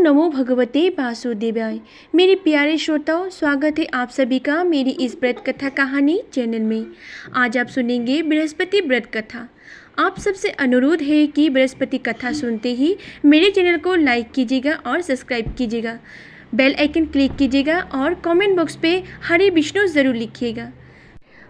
नमो भगवते वासुदेवाय। मेरे प्यारे श्रोताओं, स्वागत है आप सभी का मेरी इस व्रत कथा कहानी चैनल में। आज आप सुनेंगे बृहस्पति व्रत कथा। आप सबसे अनुरोध है कि बृहस्पति कथा सुनते ही मेरे चैनल को लाइक कीजिएगा और सब्सक्राइब कीजिएगा, बेल आइकन क्लिक कीजिएगा और कमेंट बॉक्स पे हरे विष्णु ज़रूर लिखिएगा।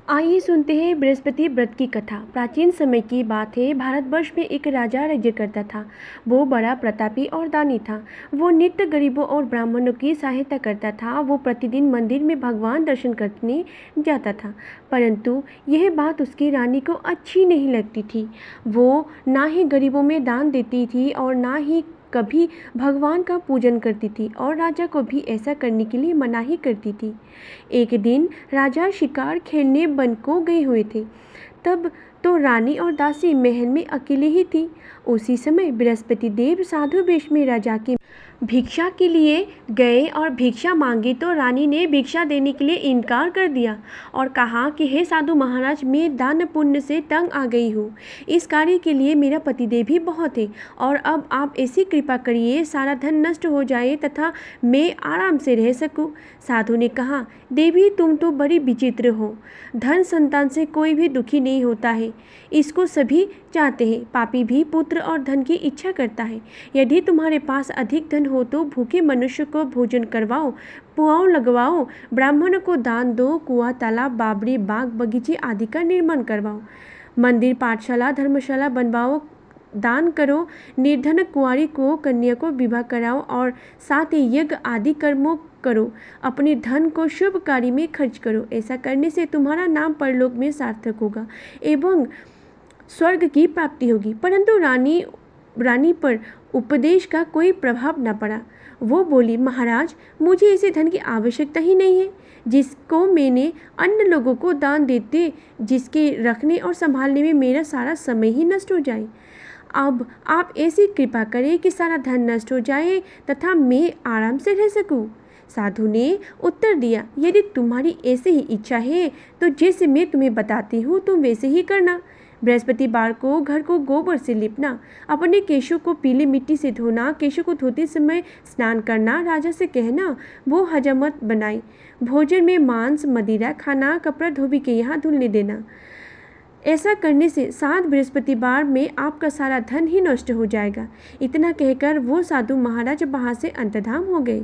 आइए सुनते हैं बृहस्पति व्रत की कथा। प्राचीन समय की बात है। भारतवर्ष में एक राजा राज्य करता था। वो बड़ा प्रतापी और दानी था। वो नित्य गरीबों और ब्राह्मणों की सहायता करता था। वो प्रतिदिन मंदिर में भगवान दर्शन करने जाता था, परंतु यह बात उसकी रानी को अच्छी नहीं लगती थी। वो ना ही गरीबों में दान देती थी और ना ही कभी भगवान का पूजन करती थी, और राजा को भी ऐसा करने के लिए मना ही करती थी। एक दिन राजा शिकार खेलने वन को गए हुए थे। तब तो रानी और दासी महल में अकेले ही थी। उसी समय बृहस्पति देव साधु वेश में राजा की भिक्षा के लिए गए और भिक्षा मांगी तो रानी ने भिक्षा देने के लिए इनकार कर दिया और कहा कि हे साधु महाराज, मैं दान पुण्य से तंग आ गई हूँ। इस कार्य के लिए मेरा पतिदेव भी बहुत है और अब आप ऐसी कृपा करिए सारा धन नष्ट हो जाए तथा मैं आराम से रह सकूँ। साधु ने कहा, देवी तुम तो बड़ी विचित्र हो। धन संतान से कोई भी दुखी नहीं होता है, इसको सभी चाहते हैं। पापी भी पुत्र और धन की इच्छा करता है। यदि तुम्हारे पास अधिक धन हो तो भूखे मनुष्य को भोजन करवाओ, पुआल लगवाओ, ब्राह्मणों को दान दो, कुआं तालाब बावड़ी बाग बगीचे आदि का निर्माण करवाओ, मंदिर पाठशाला धर्मशाला बनवाओ, दान करो, निर्धन कुंवारी को कन्या को विवाह कराओ और साथ ही यज्ञ आदि कर्मों करो। अपने धन को शुभ कार्य में खर्च करो। ऐसा करने से तुम्हारा नाम परलोक में सार्थक होगा एवं स्वर्ग की प्राप्ति होगी। परंतु रानी पर उपदेश का कोई प्रभाव न पड़ा। वो बोली, महाराज, मुझे ऐसे धन की आवश्यकता ही नहीं है जिसको मैंने अन्य लोगों को दान देते, जिसके रखने और संभालने में मेरा सारा समय ही नष्ट हो जाए। अब आप ऐसी कृपा करें कि सारा धन नष्ट हो जाए तथा मैं आराम से रह सकूं। साधु ने उत्तर दिया, यदि तुम्हारी ऐसी ही इच्छा है तो जैसे मैं तुम्हें बताती हूँ तुम वैसे ही करना। बृहस्पतिवार को घर को गोबर से लिपना, अपने केशों को पीली मिट्टी से धोना, केशों को धोते समय स्नान करना, राजा से कहना वो हजामत बनाए, भोजन में मांस मदिरा खाना, कपड़ा धोबी के यहाँ धुलने देना। ऐसा करने से 7 बृहस्पतिवार में आपका सारा धन ही नष्ट हो जाएगा। इतना कहकर वो साधु महाराज वहाँ से अंतर्धान हो गए।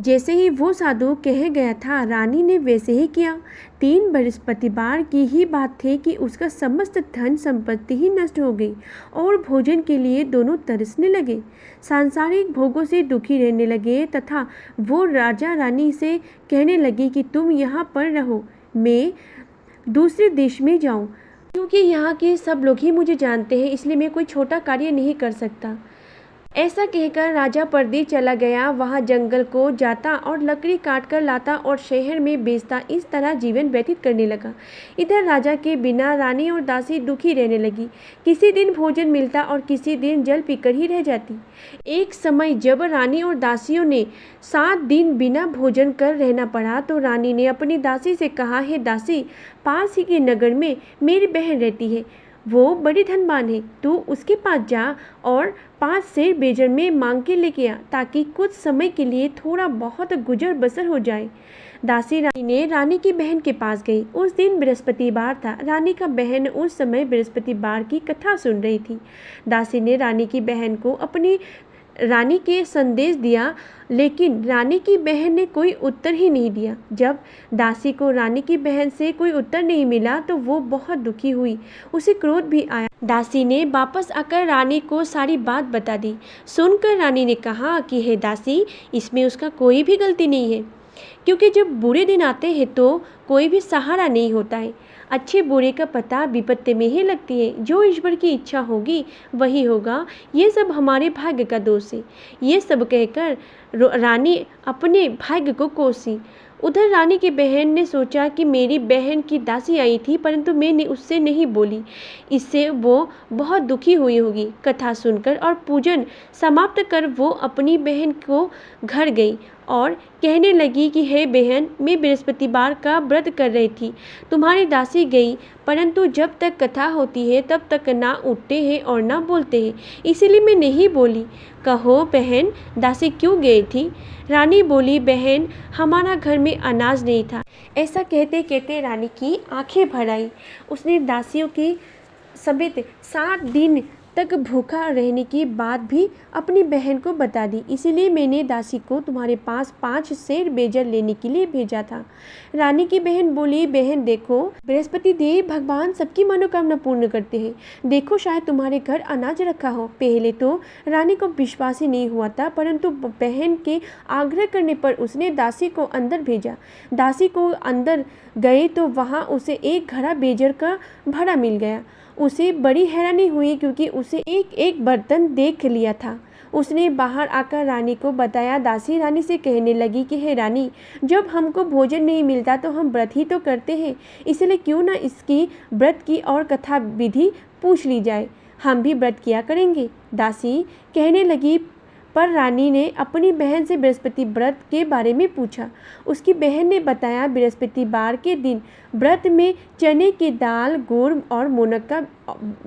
जैसे ही वो साधु कह गया था, रानी ने वैसे ही किया। 3 बृहस्पतिवार की ही बात थी कि उसका समस्त धन संपत्ति ही नष्ट हो गई और भोजन के लिए दोनों तरसने लगे, सांसारिक भोगों से दुखी रहने लगे तथा वो राजा रानी से कहने लगी कि तुम यहाँ पर रहो, मैं दूसरे देश में जाऊँ, क्योंकि यहाँ के सब लोग ही मुझे जानते हैं, इसलिए मैं कोई छोटा कार्य नहीं कर सकता। ऐसा कहकर राजा परदेश चला गया। वहाँ जंगल को जाता और लकड़ी काट कर लाता और शहर में बेचता। इस तरह जीवन व्यतीत करने लगा। इधर राजा के बिना रानी और दासी दुखी रहने लगी। किसी दिन भोजन मिलता और किसी दिन जल पीकर ही रह जाती। एक समय जब रानी और दासियों ने 7 दिन बिना भोजन कर रहना पड़ा तो रानी ने अपनी दासी से कहा, हे दासी, पास ही के नगर में मेरी बहन रहती है, वो बड़ी धनवान है, तू उसके पास जा और 5 सेर बेजर में मांग के लेके आ, ताकि कुछ समय के लिए थोड़ा बहुत गुजर बसर हो जाए। दासी रानी ने रानी की बहन के पास गई। उस दिन बृहस्पतिवार था। रानी का बहन उस समय बृहस्पतिवार की कथा सुन रही थी। दासी ने रानी की बहन को अपनी रानी के संदेश दिया, लेकिन रानी की बहन ने कोई उत्तर ही नहीं दिया। जब दासी को रानी की बहन से कोई उत्तर नहीं मिला तो वो बहुत दुखी हुई, उसे क्रोध भी आया। दासी ने वापस आकर रानी को सारी बात बता दी। सुनकर रानी ने कहा कि हे दासी, इसमें उसका कोई भी गलती नहीं है, क्योंकि जब बुरे दिन आते हैं तो कोई भी सहारा नहीं होता है। अच्छे बुरे का पता विपत्ति में ही लगती है। जो ईश्वर की इच्छा होगी वही होगा। ये सब हमारे भाग्य का दोष है। ये सब कहकर रानी अपने भाग्य को कोसी। उधर रानी की बहन ने सोचा कि मेरी बहन की दासी आई थी, परंतु मैंने उससे नहीं बोली। इससे वो बहुत दुखी हुई होगी। कथा सुनकर और पूजन समाप्त कर वो अपनी बहन को घर गई और कहने लगी कि हे बहन, मैं बृहस्पतिवार का व्रत कर रही थी। तुम्हारी दासी गई, परंतु जब तक कथा होती है तब तक ना उठते हैं और ना बोलते हैं, इसीलिए मैं नहीं बोली। कहो बहन, दासी क्यों गई थी? रानी बोली, बहन, हमारा घर में अनाज नहीं था। ऐसा कहते कहते रानी की आंखें भर आई। उसने दासियों की समेत 7 दिन तक भूखा रहने की बात भी अपनी बहन को बता दी। इसीलिए मैंने दासी को तुम्हारे पास 5 सेर बेजर लेने के लिए भेजा था। रानी की बहन बोली, बहन देखो, बृहस्पति देव भगवान सबकी मनोकामना पूर्ण करते हैं। देखो, शायद तुम्हारे घर अनाज रखा हो। पहले तो रानी को विश्वास ही नहीं हुआ था, परंतु बहन के आग्रह करने पर उसने दासी को अंदर भेजा। दासी को अंदर गए तो वहाँ उसे एक घड़ा बेजर का भरा मिल गया। उसे बड़ी हैरानी हुई क्योंकि उसे एक एक बर्तन देख लिया था। उसने बाहर आकर रानी को बताया। दासी रानी से कहने लगी कि हे रानी, जब हमको भोजन नहीं मिलता तो हम व्रत ही तो करते हैं, इसलिए क्यों ना इसकी व्रत की और कथा विधि पूछ ली जाए, हम भी व्रत किया करेंगे। दासी कहने लगी। पर रानी ने अपनी बहन से बृहस्पति व्रत के बारे में पूछा। उसकी बहन ने बताया, बृहस्पतिवार के दिन व्रत में चने की दाल, गुड़ और मुनक्का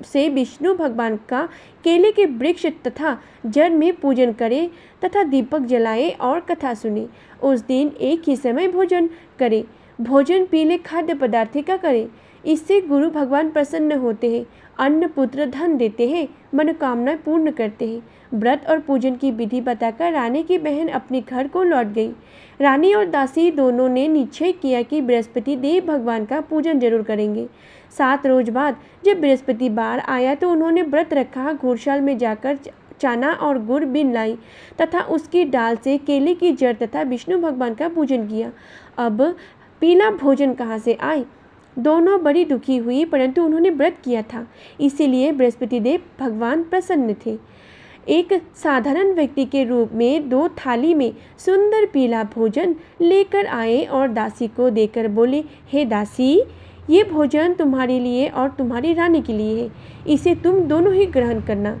से विष्णु भगवान का केले के वृक्ष तथा जल में पूजन करे तथा दीपक जलाए और कथा सुने। उस दिन एक ही समय भोजन करे। भोजन पीले खाद्य पदार्थ का करे। इससे गुरु भगवान प्रसन्न होते हैं, अन्न पुत्र धन देते हैं, मनोकामनाएं पूर्ण करते हैं। व्रत और पूजन की विधि बताकर रानी की बहन अपने घर को लौट गई। रानी और दासी दोनों ने निश्चय किया कि बृहस्पति देव भगवान का पूजन जरूर करेंगे। 7 रोज बाद जब बृहस्पतिवार आया तो उन्होंने व्रत रखा। घोड़शाल में जाकर चना और गुड़ बीन लाई तथा उसकी डाल से केले की जड़ तथा विष्णु भगवान का पूजन किया। अब पीला भोजन कहाँ से आए? दोनों बड़ी दुखी हुई, परंतु उन्होंने व्रत किया था, इसीलिए बृहस्पति देव भगवान प्रसन्न थे। एक साधारण व्यक्ति के रूप में 2 थाली में सुंदर पीला भोजन लेकर आए और दासी को देकर बोले, हे दासी, ये भोजन तुम्हारे लिए और तुम्हारी रानी के लिए है, इसे तुम दोनों ही ग्रहण करना।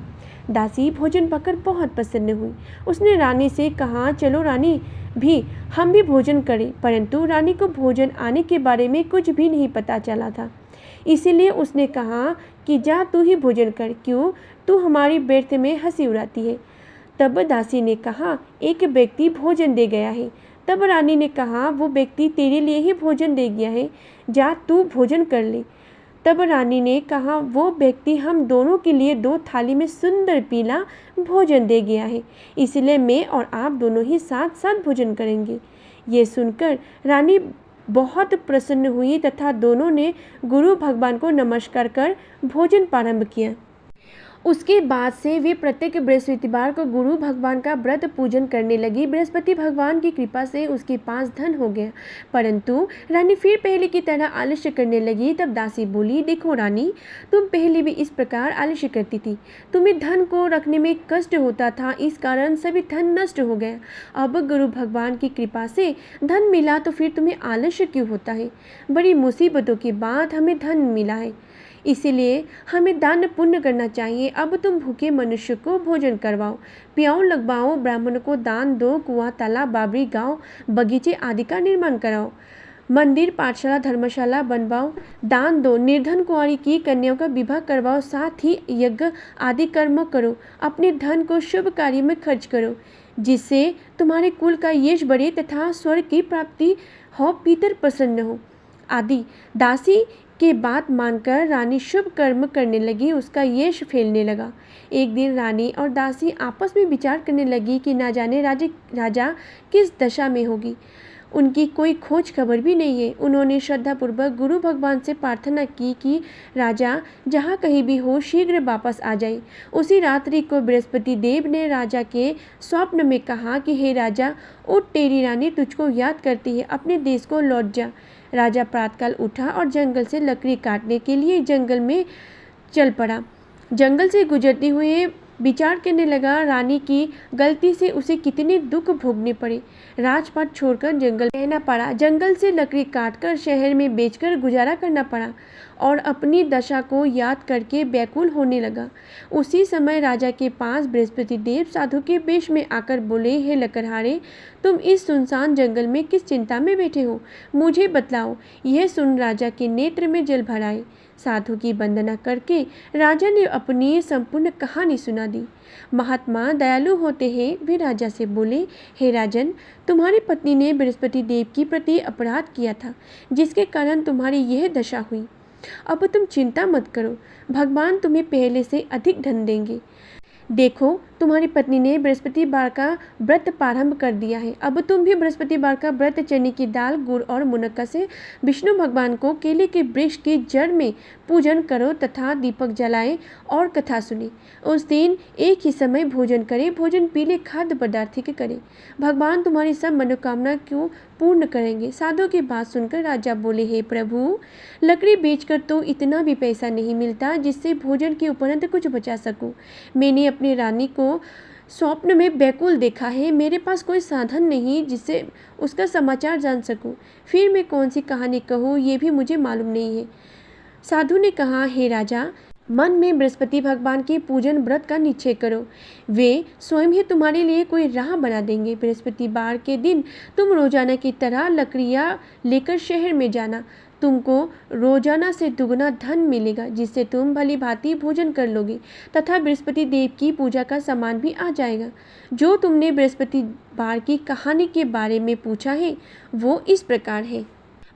दासी भोजन पाकर बहुत प्रसन्न हुई। उसने रानी से कहा, चलो रानी भी, हम भी भोजन करें। परंतु रानी को भोजन आने के बारे में कुछ भी नहीं पता चला था, इसीलिए उसने कहा कि जा तू ही भोजन कर, क्यों तू हमारी व्यर्थ में हंसी उड़ाती है। तब दासी ने कहा, एक व्यक्ति भोजन दे गया है। तब रानी ने कहा, वो व्यक्ति तेरे लिए ही भोजन दे गया है, जा तू भोजन कर ले। तब रानी ने कहा, वो व्यक्ति हम दोनों के लिए 2 थाली में सुंदर पीला भोजन दे गया है, इसलिए मैं और आप दोनों ही साथ साथ भोजन करेंगे। ये सुनकर रानी बहुत प्रसन्न हुई तथा दोनों ने गुरु भगवान को नमस्कार कर भोजन प्रारंभ किया। उसके बाद से वे प्रत्येक बृहस्पतिवार को गुरु भगवान का व्रत पूजन करने लगी। बृहस्पति भगवान की कृपा से उसके पास धन हो गया, परंतु रानी फिर पहले की तरह आलस्य करने लगी। तब दासी बोली, देखो रानी, तुम पहले भी इस प्रकार आलस्य करती थी, तुम्हें धन को रखने में कष्ट होता था, इस कारण सभी धन नष्ट हो गया। अब गुरु भगवान की कृपा से धन मिला तो फिर तुम्हें आलस्य क्यों होता है? बड़ी मुसीबतों के बाद हमें धन मिला है, इसीलिए हमें दान पुण्य करना चाहिए। अब तुम भूखे मनुष्य को भोजन करवाओ, पियाओ, लगवाओ, ब्राह्मण को दान दो, कुआं, तालाब, बावड़ी, गांव, बगीचे आदि का निर्माण कराओ, मंदिर, पाठशाला, धर्मशाला बनवाओ, दान दो, निर्धन कुंवारी की कन्याओं का विवाह करवाओ, साथ ही यज्ञ आदि कर्म करो, अपने धन को शुभ कार्य में खर्च करो, जिससे तुम्हारे कुल का यश बढ़े तथा स्वर्ग की प्राप्ति हो, पितर प्रसन्न हो आदि। दासी के बात मानकर रानी शुभ कर्म करने लगी, उसका यश फैलने लगा। एक दिन रानी और दासी आपस में विचार करने लगी कि ना जाने राजा किस दशा में होगी, उनकी कोई खोज खबर भी नहीं है। उन्होंने श्रद्धापूर्वक गुरु भगवान से प्रार्थना की कि राजा जहाँ कहीं भी हो शीघ्र वापस आ जाए। उसी रात्रि को बृहस्पति देव ने राजा के स्वप्न में कहा कि हे राजा, उठ, तेरी रानी तुझको याद करती है, अपने देश को लौट जा। राजा प्रातःकाल उठा और जंगल से लकड़ी काटने के लिए जंगल में चल पड़ा। जंगल से गुजरते हुए विचार करने लगा रानी की गलती से उसे कितने दुख भोगने पड़े। राजपाट छोड़कर जंगल रहना पड़ा, जंगल से लकड़ी काटकर शहर में बेचकर गुजारा करना पड़ा और अपनी दशा को याद करके व्याकुल होने लगा। उसी समय राजा के पास बृहस्पति देव साधु के वेश में आकर बोले, हे लकड़हारे, तुम इस सुनसान जंगल में किस चिंता में बैठे हो, मुझे बतलाओ। यह सुन राजा के नेत्र में जल भर आए। साधु की वंदना करके राजा ने अपनी संपूर्ण कहानी सुना दी। महात्मा दयालु होते हैं, वे राजा से बोले, हे राजन, तुम्हारी पत्नी ने बृहस्पति देव की प्रति अपराध किया था, जिसके कारण तुम्हारी यह दशा हुई। अब तुम चिंता मत करो, भगवान तुम्हें पहले से अधिक धन देंगे। देखो, तुम्हारी पत्नी ने बृहस्पतिवार का व्रत प्रारंभ कर दिया है। अब तुम भी बृहस्पतिवार का व्रत चने की दाल, गुड़ और मुनक्का से विष्णु भगवान को केले के वृक्ष की जड़ में पूजन करो तथा दीपक जलाएं और कथा सुने। उस दिन एक ही समय भोजन करें, भोजन पीले खाद्य पदार्थ के करें। भगवान तुम्हारी सब मनोकामना को पूर्ण करेंगे। साधु की बात सुनकर राजा बोले, हे प्रभु, लकड़ी बेचकर तो इतना भी पैसा नहीं मिलता जिससे भोजन के उपरांत कुछ बचा सकूं। मैंने अपनी रानी को स्वप्न में व्याकुल देखा है। मेरे पास कोई साधन नहीं जिससे उसका समाचार जान सकूं। फिर मैं कौन सी कहानी कहूँ, ये भी मुझे मालूम नहीं है। साधु ने कहा, हे राजा, मन में बृहस्पति भगवान के पूजन व्रत का निश्चय करो, वे स्वयं ही तुम्हारे लिए कोई राह बना देंगे। बृहस्पतिवार के दिन तुम रोजाना की तरह लकड़ियाँ लेकर शहर में जाना। तुमको रोजाना से दुगना धन मिलेगा, जिससे तुम भली भांति भोजन कर लोगे तथा बृहस्पति देव की पूजा का सामान भी आ जाएगा। जो तुमने बृहस्पतिवार की कहानी के बारे में पूछा है वो इस प्रकार है।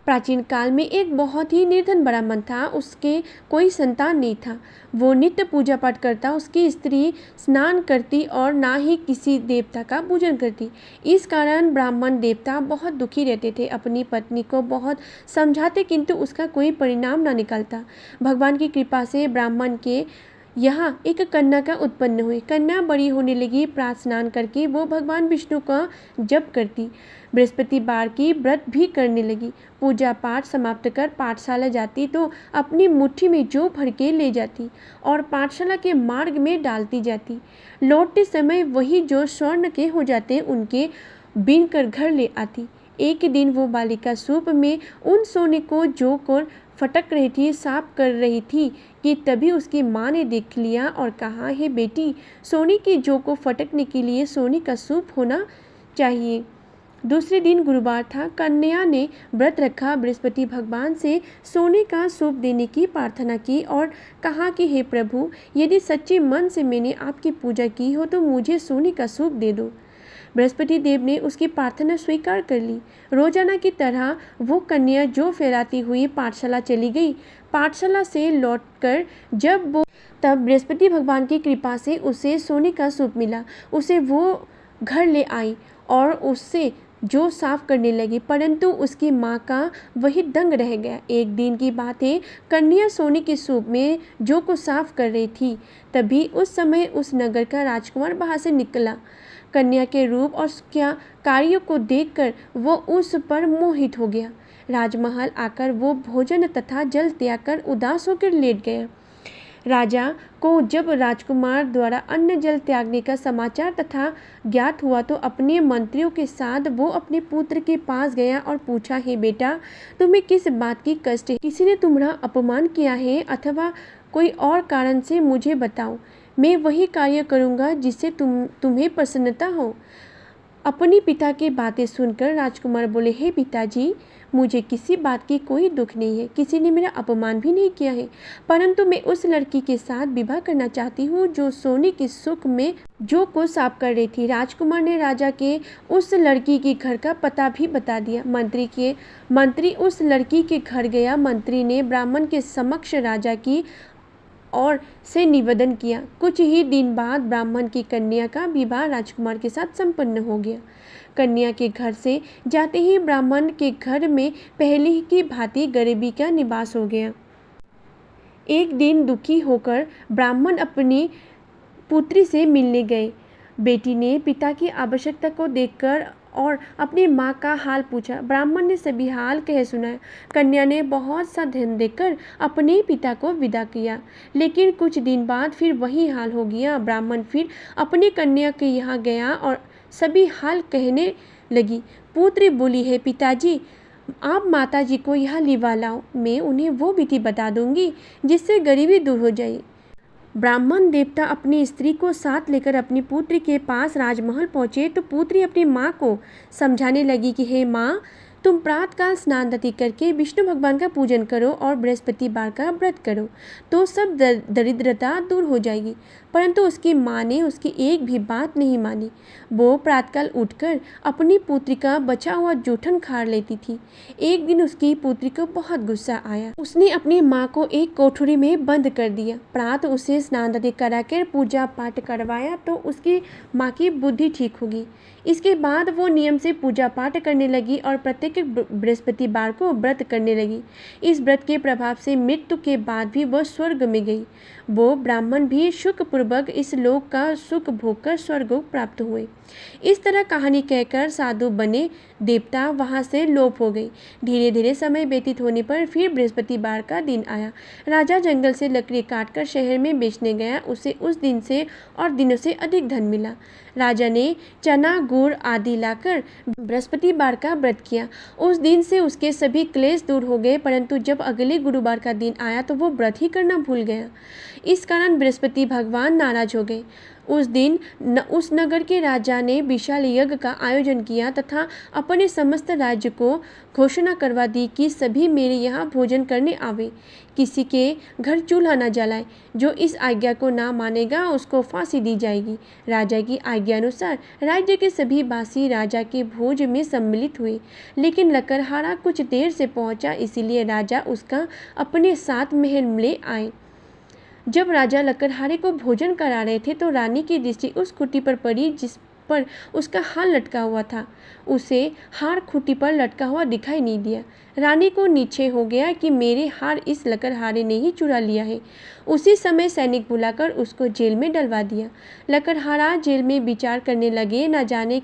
प्राचीन काल में एक बहुत ही निर्धन ब्राह्मण था। उसके कोई संतान नहीं था। वो नित्य पूजा पाठ करता, उसकी स्त्री स्नान करती और ना ही किसी देवता का पूजन करती। इस कारण ब्राह्मण देवता बहुत दुखी रहते थे। अपनी पत्नी को बहुत समझाते किंतु उसका कोई परिणाम ना निकलता। भगवान की कृपा से ब्राह्मण के यहाँ एक कन्या का उत्पन्न हुई। कन्या बड़ी होने लगी। प्रातः स्नान करके वो भगवान विष्णु का जप करती, बृहस्पतिवार की व्रत भी करने लगी। पूजा पाठ समाप्त कर पाठशाला जाती तो अपनी मुट्ठी में जौ भर के ले जाती और पाठशाला के मार्ग में डालती जाती। लौटते समय वही जो स्वर्ण के हो जाते उनके बीन कर घर ले आती। एक दिन वो बालिका सूप में उन सोने को जो को फटक रही थी, साफ कर रही थी कि तभी उसकी माँ ने देख लिया और कहा, हे बेटी, सोने की जौ को फटकने के लिए सोने का सूप होना चाहिए। दूसरे दिन गुरुवार था। कन्या ने व्रत रखा, बृहस्पति भगवान से सोने का सूप देने की प्रार्थना की और कहा कि हे प्रभु, यदि सच्चे मन से मैंने आपकी पूजा की हो तो मुझे सोने का सूप दे दो। बृहस्पति देव ने उसकी प्रार्थना स्वीकार कर ली। रोजाना की तरह वो कन्या जो फैलाती हुई पाठशाला चली गई। पाठशाला से लौटकर तब बृहस्पति भगवान की कृपा से उसे सोने का सूप मिला। उसे वो घर ले आई और उससे जो साफ करने लगी, परंतु उसकी माँ का वही दंग रह गया। एक दिन की बात है, कन्या सोने के सूप में जो को साफ कर रही थी, तभी उस समय उस नगर का राजकुमार बाहर से निकला। कन्या के रूप और क्या कार्यों को देखकर वो उस पर मोहित हो गया। राजमहल आकर वो भोजन तथा जल त्याग कर उदास होकर लेट गया। राजा को जब राजकुमार द्वारा अन्न जल त्यागने का समाचार तथा ज्ञात हुआ तो अपने मंत्रियों के साथ वो अपने पुत्र के पास गया और पूछा, हे बेटा, तुम्हें किस बात की कष्ट है? किसी ने तुम्हारा अपमान किया है अथवा कोई और कारण से मुझे बताओ, मैं वही कार्य करूँगा जिससे तुम्हें प्रसन्नता हो। अपने पिता की बातें सुनकर राजकुमार बोले, हे पिताजी, मुझे किसी बात की कोई दुख नहीं है, किसी ने मेरा अपमान भी नहीं किया है, परंतु मैं उस लड़की के साथ विवाह करना चाहती हूँ जो सोने के सुख में जो को साफ कर रही थी। राजकुमार ने राजा के उस लड़की के घर का पता भी बता दिया। मंत्री उस लड़की के घर गया। मंत्री ने ब्राह्मण के समक्ष राजा की और से निवेदन किया। कुछ ही दिन बाद ब्राह्मण की कन्या का विवाह राजकुमार के साथ संपन्न हो गया। कन्या के घर से जाते ही ब्राह्मण के घर में पहले की भांति गरीबी का निवास हो गया। एक दिन दुखी होकर ब्राह्मण अपनी पुत्री से मिलने गए। बेटी ने पिता की आवश्यकता को देखकर और अपनी माँ का हाल पूछा। ब्राह्मण ने सभी हाल कह सुनाया। कन्या ने बहुत सा धन देकर अपने पिता को विदा किया, लेकिन कुछ दिन बाद फिर वही हाल हो गया। ब्राह्मण फिर अपनी कन्या के यहाँ गया और सभी हाल कहने लगी। पुत्री बोली है, पिताजी आप माता जी को यहाँ लिवा लाओ, मैं उन्हें वो विधि बता दूंगी जिससे गरीबी दूर हो जाए। ब्राह्मण देवता अपनी स्त्री को साथ लेकर अपनी पुत्री के पास राजमहल पहुँचे तो पुत्री अपनी माँ को समझाने लगी कि हे माँ, तुम प्रातःकाल स्नान आदि करके विष्णु भगवान का पूजन करो और बृहस्पतिवार का व्रत करो तो सब दरिद्रता दूर हो जाएगी। परंतु उसकी माँ ने उसकी एक भी बात नहीं मानी। वो प्रातःकाल उठकर अपनी पुत्री का बचा हुआ जूठन खा लेती थी। एक दिन उसकी पुत्री को बहुत गुस्सा आया। उसने अपनी माँ को एक कोठरी में बंद कर दिया। प्रातः उसे स्नान आदि कराकर पूजा पाठ करवाया तो उसकी माँ की बुद्धि ठीक होगी। इसके बाद वो नियम से पूजा पाठ करने लगी और प्रत्येक बृहस्पतिवार को व्रत करने लगी। इस व्रत के प्रभाव से मृत्यु के बाद भी वह स्वर्ग में गई। वो ब्राह्मण भी सुखपूर्वक इस लोक का सुख भोगकर स्वर्ग प्राप्त हुए। इस तरह कहानी कहकर साधु बने देवता वहां से लोप हो गई। धीरे धीरे समय व्यतीत होने पर फिर बृहस्पतिवार का दिन आया। राजा जंगल से लकड़ी काटकर शहर में बेचने गया। उसे उस दिन से और दिनों से अधिक धन मिला। राजा ने चना गुड़ आदि लाकर बृहस्पतिवार का व्रत किया। उस दिन से उसके सभी क्लेश दूर हो गए, परंतु जब अगले गुरुवार का दिन आया तो वो व्रत ही करना भूल गया। इस कारण बृहस्पति भगवान नाराज हो गए। उस दिन उस नगर के राजा ने विशाल यज्ञ का आयोजन किया तथा अपने समस्त राज्य को घोषणा करवा दी कि सभी मेरे यहाँ भोजन करने आवे, किसी के घर चूल्हा न जलाए। जो इस आज्ञा को ना मानेगा उसको फांसी दी जाएगी। राजा की आज्ञा अनुसार राज्य के सभी वासी राजा के भोज में सम्मिलित हुए, लेकिन लकड़हारा कुछ देर से पहुंचा, इसीलिए राजा उसका अपने साथ महल में ले आए। जब राजा लकड़हारे को भोजन करा रहे थे तो रानी की दृष्टि उस खूंटी पर पड़ी जिस पर उसका हार लटका हुआ था। उसे हार खूंटी पर लटका हुआ दिखाई नहीं दिया। रानी को नीचे हो गया कि मेरे हार इस लकड़हारे ने ही चुरा लिया है। उसी समय सैनिक बुलाकर उसको जेल में डलवा दिया। लकड़हारा जेल में विचार करने लगे, न जाने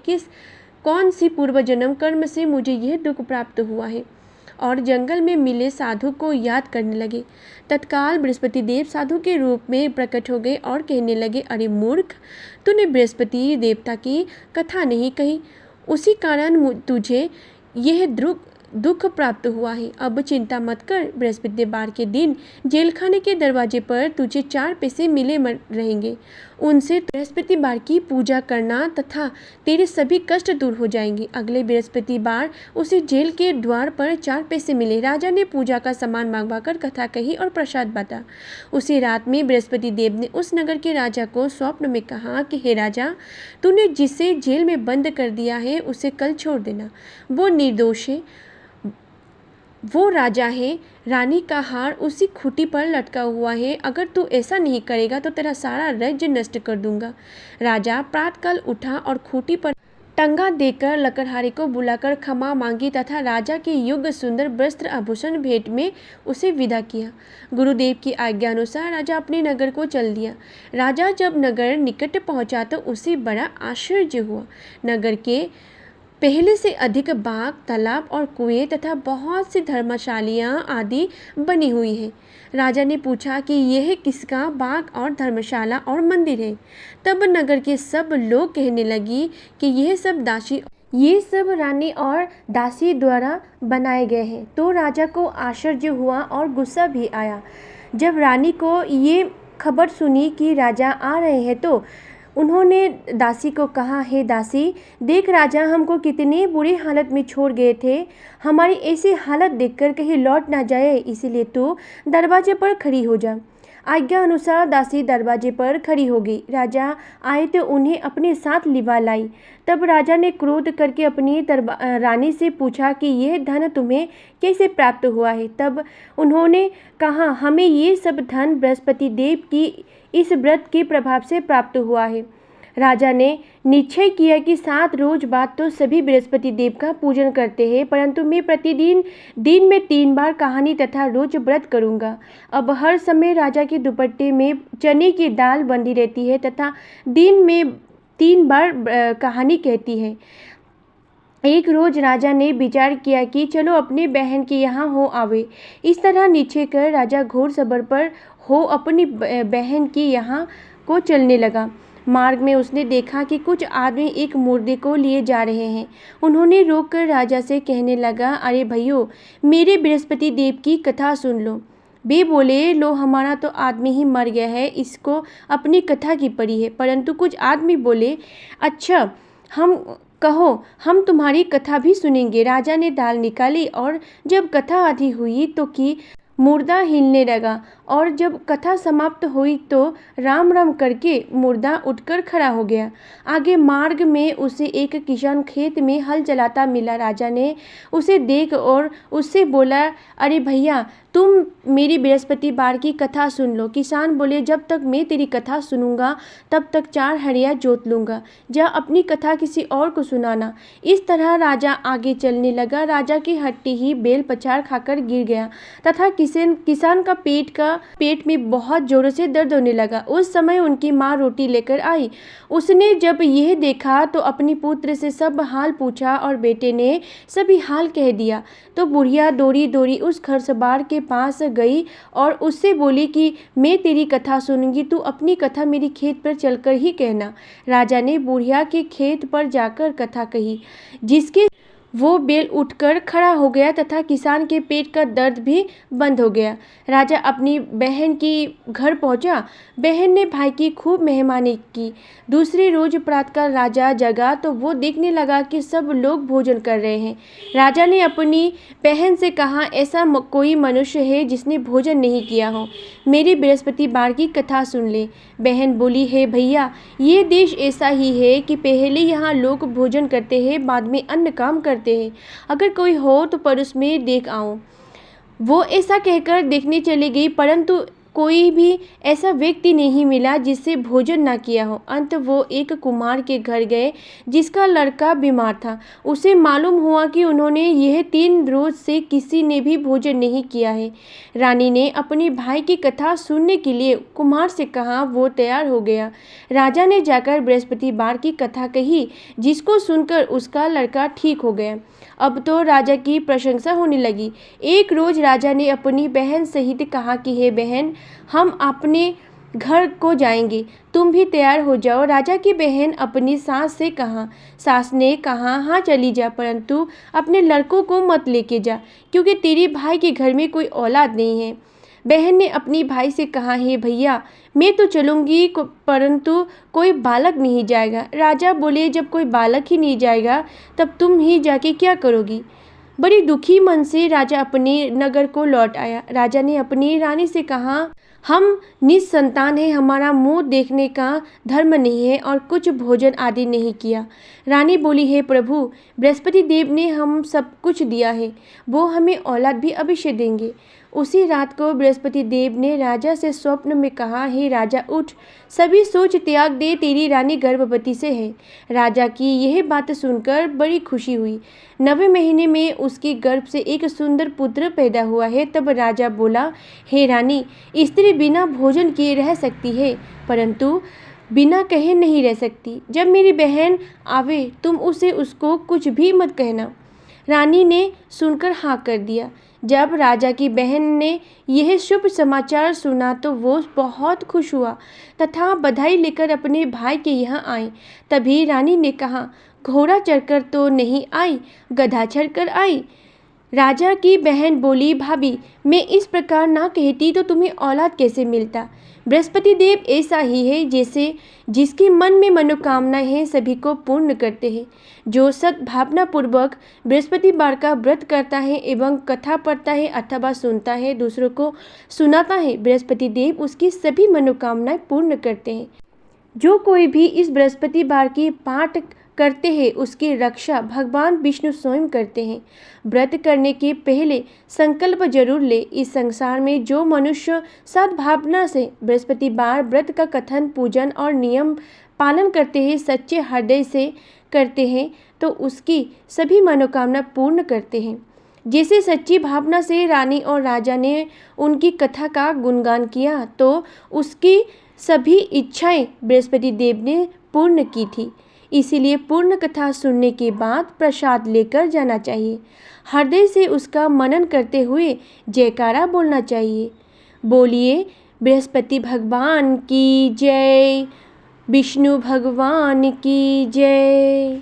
कौन सी पूर्व जन्म कर्म से मुझे यह दुख प्राप्त हुआ है, और जंगल में मिले साधु को याद करने लगे। तत्काल बृहस्पति देव साधु के रूप में प्रकट हो गए और कहने लगे, अरे मूर्ख, तूने बृहस्पति देवता की कथा नहीं कही, उसी कारण तुझे यह दुख प्राप्त हुआ है। अब चिंता मत कर, बृहस्पतिवार के दिन जेलखाने के दरवाजे पर तुझे 4 पैसे मिले रहेंगे। उनसे बृहस्पतिवार की पूजा करना तथा तेरे सभी कष्ट दूर हो जाएंगे। अगले बृहस्पतिवार उसे जेल के द्वार पर 4 पैसे मिले। राजा ने पूजा का सामान मंगवाकर कथा कही और प्रसाद बांटा। उसी रात में बृहस्पति देव ने उस नगर के राजा को स्वप्न में कहा कि हे राजा, तूने जिसे जेल में बंद कर दिया है उसे कल छोड़ देना। वो निर्दोष है, वो राजा है। रानी का हार उसी खूंटी पर लटका हुआ है। अगर तू ऐसा नहीं करेगा तो तेरा सारा राज्य नष्ट कर दूंगा। राजा प्रातःकाल उठा और खूंटी पर टंगा देकर लकड़हारे को बुलाकर क्षमा मांगी तथा राजा के योग्य सुंदर वस्त्र आभूषण भेंट में उसे विदा किया। गुरुदेव की आज्ञा अनुसार राजा अपने नगर को चल दिया। राजा जब नगर निकट पहुंचा तो उसे बड़ा आश्चर्य हुआ। नगर के पहले से अधिक बाग, तालाब और कुएं तथा बहुत सी धर्मशालियाँ आदि बनी हुई हैं। राजा ने पूछा कि यह किसका बाग और धर्मशाला और मंदिर है। तब नगर के सब लोग कहने लगी कि ये सब रानी और दासी द्वारा बनाए गए हैं। तो राजा को आश्चर्य हुआ और गुस्सा भी आया। जब रानी को ये खबर सुनी कि राजा आ रहे हैं तो उन्होंने दासी को कहा, हे दासी, देख राजा हमको कितनी बुरी हालत में छोड़ गए थे। हमारी ऐसी हालत देखकर कहीं लौट ना जाए, इसीलिए तू दरवाजे पर खड़ी हो जा। आज्ञा अनुसार दासी दरवाजे पर खड़ी हो गई। राजा आए तो उन्हें अपने साथ लिवा लाई। तब राजा ने क्रोध करके अपनी रानी से पूछा कि यह धन तुम्हें कैसे प्राप्त हुआ है। तब उन्होंने कहा, हमें ये सब धन बृहस्पति देव की इस व्रत के प्रभाव से प्राप्त हुआ है। राजा ने निश्चय किया कि 7 रोज बाद तो सभी बृहस्पति देव का पूजन करते हैं, परंतु मैं प्रतिदिन दिन में 3 बार कहानी तथा रोज व्रत करूंगा। अब हर समय राजा के दुपट्टे में चने की दाल बंधी रहती है तथा दिन में 3 बार कहानी कहती है। एक रोज राजा ने विचार किया कि चलो अपनी बहन के यहाँ हो आवे। इस तरह नीचे कर राजा घोर सबर पर हो अपनी बहन के यहाँ को चलने लगा। मार्ग में उसने देखा कि कुछ आदमी एक मुर्दे को लिए जा रहे हैं। उन्होंने रोककर राजा से कहने लगा, अरे भैयो, मेरे बृहस्पति देव की कथा सुन लो। वे बोले, लो हमारा तो आदमी ही मर गया है, इसको अपनी कथा की पड़ी है। परंतु कुछ आदमी बोले, अच्छा हम कहो, हम तुम्हारी कथा भी सुनेंगे। राजा ने दाल निकाली और जब कथा आधी हुई तो कि मुर्दा हिलने लगा, और जब कथा समाप्त हुई तो राम राम करके मुर्दा उठकर खड़ा हो गया। आगे मार्ग में उसे एक किसान खेत में हल चलाता मिला। राजा ने उसे देख और उससे बोला, अरे भैया, तुम मेरी बृहस्पतिवार की कथा सुन लो। किसान बोले, जब तक मैं तेरी कथा सुनूंगा तब तक 4 हड़िया जोत लूंगा। जा अपनी कथा किसी और को सुनाना। इस तरह राजा आगे चलने लगा। राजा की हड्डी ही बेल पछाड़ खाकर गिर गया तथा किसान का पेट में बहुत जोरों से दर्द होने लगा। उस समय उनकी माँ रोटी लेकर आई। उसने जब यह देखा तो अपनी पुत्र से सब हाल पूछा और बेटे ने सभी हाल कह दिया। तो बुढ़िया दौड़ी दौड़ी उस खरसबार के पास गई और उससे बोली कि मैं तेरी कथा सुनूंगी, तू अपनी कथा मेरी खेत पर चलकर ही कहना। राजा ने बुढ़िया के खेत पर जाकर कथा कही, जिसके वो बेल उठकर खड़ा हो गया तथा किसान के पेट का दर्द भी बंद हो गया। राजा अपनी बहन की घर पहुंचा। बहन ने भाई की खूब मेहमानी की। दूसरे रोज प्रातःकाल राजा जगा तो वो देखने लगा कि सब लोग भोजन कर रहे हैं। राजा ने अपनी बहन से कहा, ऐसा कोई मनुष्य है जिसने भोजन नहीं किया हो, मेरी बृहस्पतिवार की कथा सुन ले। बहन बोली, है भैया, ये देश ऐसा ही है कि पहले यहाँ लोग भोजन करते हैं, बाद में अन्य काम करते हैं। अगर कोई हो तो पड़ोस में देख आओ। वो ऐसा कहकर देखने चली गई, परंतु कोई भी ऐसा व्यक्ति नहीं मिला जिससे भोजन ना किया हो। अंत वो एक कुम्हार के घर गए जिसका लड़का बीमार था। उसे मालूम हुआ कि उन्होंने यह 3 रोज से किसी ने भी भोजन नहीं किया है। रानी ने अपने भाई की कथा सुनने के लिए कुम्हार से कहा। वो तैयार हो गया। राजा ने जाकर बृहस्पतिवार की कथा कही, जिसको सुनकर उसका लड़का ठीक हो गया। अब तो राजा की प्रशंसा होने लगी। एक रोज राजा ने अपनी बहन सहित कहा कि हे बहन, हम अपने घर को जाएंगे, तुम भी तैयार हो जाओ। राजा की बहन अपनी सास से कहा। सास ने कहा, हाँ चली जा, परंतु अपने लड़कों को मत लेके जा, क्योंकि तेरे भाई के घर में कोई औलाद नहीं है। बहन ने अपनी भाई से कहा, हे भैया, मैं तो चलूँगी, परंतु कोई बालक नहीं जाएगा। राजा बोले, जब कोई बालक ही नहीं जाएगा तब तुम ही जाके क्या करोगी। बड़ी दुखी मन से राजा अपने नगर को लौट आया। राजा ने अपनी रानी से कहा, हम निसंतान हैं, हमारा मुंह देखने का धर्म नहीं है और कुछ भोजन आदि नहीं किया। रानी बोली, हे प्रभु, बृहस्पति देव ने हम सब कुछ दिया है, वो हमें औलाद भी अवश्य देंगे। उसी रात को बृहस्पति देव ने राजा से स्वप्न में कहा, हे राजा, उठ, सभी सोच त्याग दे, तेरी रानी गर्भवती से है। राजा की यह बात सुनकर बड़ी खुशी हुई। 9वें महीने में उसके गर्भ से एक सुंदर पुत्र पैदा हुआ है। तब राजा बोला, हे रानी, स्त्री बिना भोजन किए रह सकती है, परंतु बिना कहे नहीं रह सकती। जब मेरी बहन आवे तुम उसको कुछ भी मत कहना। रानी ने सुनकर हाँ कर दिया। जब राजा की बहन ने यह शुभ समाचार सुना तो वो बहुत खुश हुआ तथा बधाई लेकर अपने भाई के यहाँ आई। तभी रानी ने कहा, घोड़ा चढ़कर तो नहीं आई, गधा चढ़कर आई। राजा की बहन बोली, भाभी, मैं इस प्रकार ना कहती तो तुम्हें औलाद कैसे मिलता। बृहस्पति देव ऐसा ही है, जैसे जिसके मन में मनोकामना है सभी को पूर्ण करते हैं। जो सद्भावना पूर्वक बृहस्पतिवार का व्रत करता है एवं कथा पढ़ता है अथवा सुनता है, दूसरों को सुनाता है, बृहस्पति देव उसकी सभी मनोकामनाएं पूर्ण करते हैं। जो कोई भी इस बृहस्पतिवार की पाठ करते हैं उसकी रक्षा भगवान विष्णु स्वयं करते हैं। व्रत करने के पहले संकल्प जरूर ले। इस संसार में जो मनुष्य सद्भावना से बृहस्पतिवार व्रत का कथन, पूजन और नियम पालन करते हैं, सच्चे हृदय से करते हैं, तो उसकी सभी मनोकामना पूर्ण करते हैं। जैसे सच्ची भावना से रानी और राजा ने उनकी कथा का गुणगान किया तो उसकी सभी इच्छाएं बृहस्पति देव ने पूर्ण की थी। इसीलिए पूर्ण कथा सुनने के बाद प्रसाद लेकर जाना चाहिए। हृदय से उसका मनन करते हुए जयकारा बोलना चाहिए। बोलिए बृहस्पति भगवान की जय, विष्णु भगवान की जय।